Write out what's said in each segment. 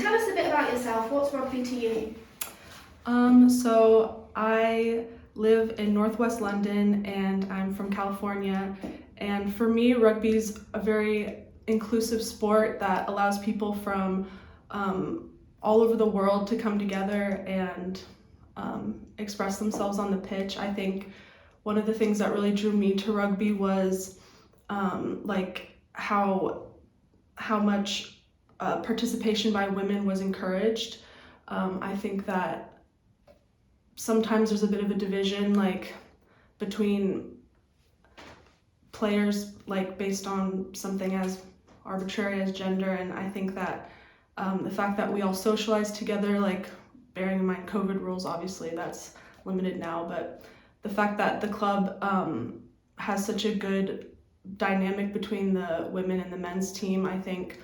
tell us a bit about yourself. What's rugby to you? So I live in Northwest London and I'm from California. And for me, rugby's a very inclusive sport that allows people from all over the world to come together and express themselves on the pitch. I think one of the things that really drew me to rugby was like how much participation by women was encouraged. I think that sometimes there's a bit of a division like between players like based on something as arbitrary as gender, and I think that the fact that we all socialize together, like bearing in mind COVID rules, obviously that's limited now, but the fact that the club has such a good dynamic between the women and the men's team, I think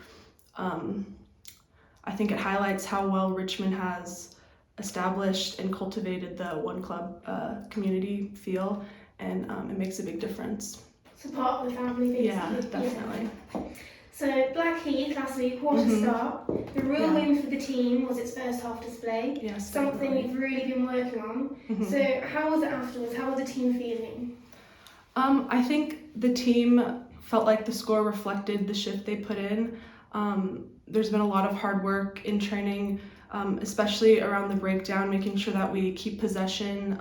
it highlights how well Richmond has established and cultivated the one club community feel, and it makes a big difference. It's a part of the family, basically. Yeah, definitely. Yeah. So Blackheath last week, what a start. The real win for the team was its first half display. Yes, something definitely. we've really been working on. So how was it afterwards? How was the team feeling? I think the team felt like the score reflected the shift they put in. There's been a lot of hard work in training, especially around the breakdown, making sure that we keep possession,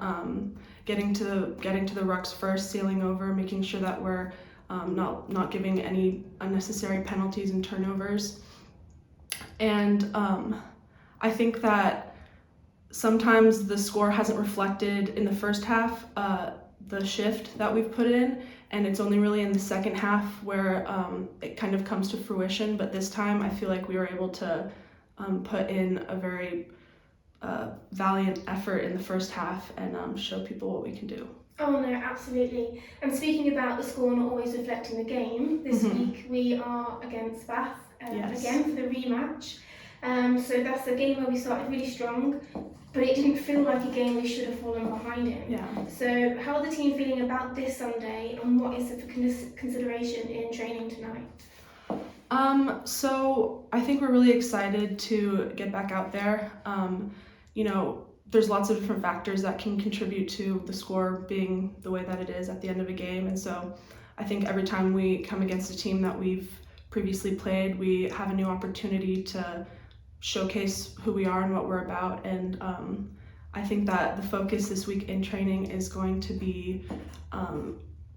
getting to the rucks first, sealing over, making sure that we're not giving any unnecessary penalties and turnovers. And I think that sometimes the score hasn't reflected in the first half the shift that we've put in, and it's only really in the second half where it kind of comes to fruition. But this time I feel like we were able to put in a very valiant effort in the first half and show people what we can do. Oh no, absolutely. And speaking about the score not always reflecting the game, this week we are against Bath again for the rematch. So that's a game where we started really strong, but it didn't feel like a game we should have fallen behind in. Yeah. So how are the team feeling about this Sunday, and what is the consideration in training tonight? So I think we're really excited to get back out there. There's lots of different factors that can contribute to the score being the way that it is at the end of a game. And so I think every time we come against a team that we've previously played, we have a new opportunity to showcase who we are and what we're about. And I think that the focus this week in training is going to be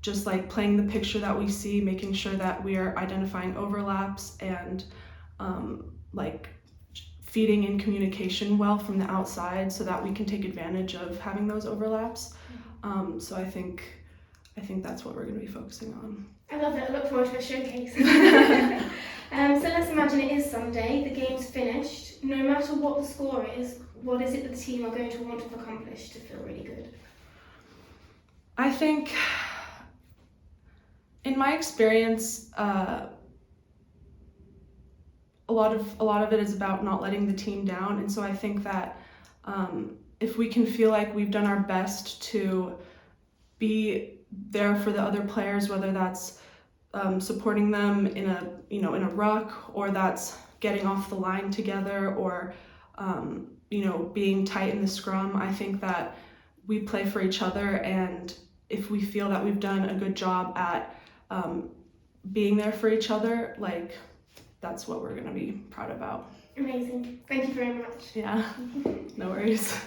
just like playing the picture that we see, making sure that we are identifying overlaps and like feeding in communication well from the outside so that we can take advantage of having those overlaps. So I think that's what we're going to be focusing on. I love it. I look forward to a showcase. So let's imagine it is Sunday, the game's finished. No matter what the score is, what is it that the team are going to want to accomplish to feel really good? I think, in my experience, a lot of it is about not letting the team down, and so I think that if we can feel like we've done our best to be there for the other players, whether that's supporting them in a ruck, or that's getting off the line together, or being tight in the scrum, I think that we play for each other, and if we feel that we've done a good job at being there for each other, like, that's what we're going to be proud about. Amazing. Thank you very much. Yeah, no worries.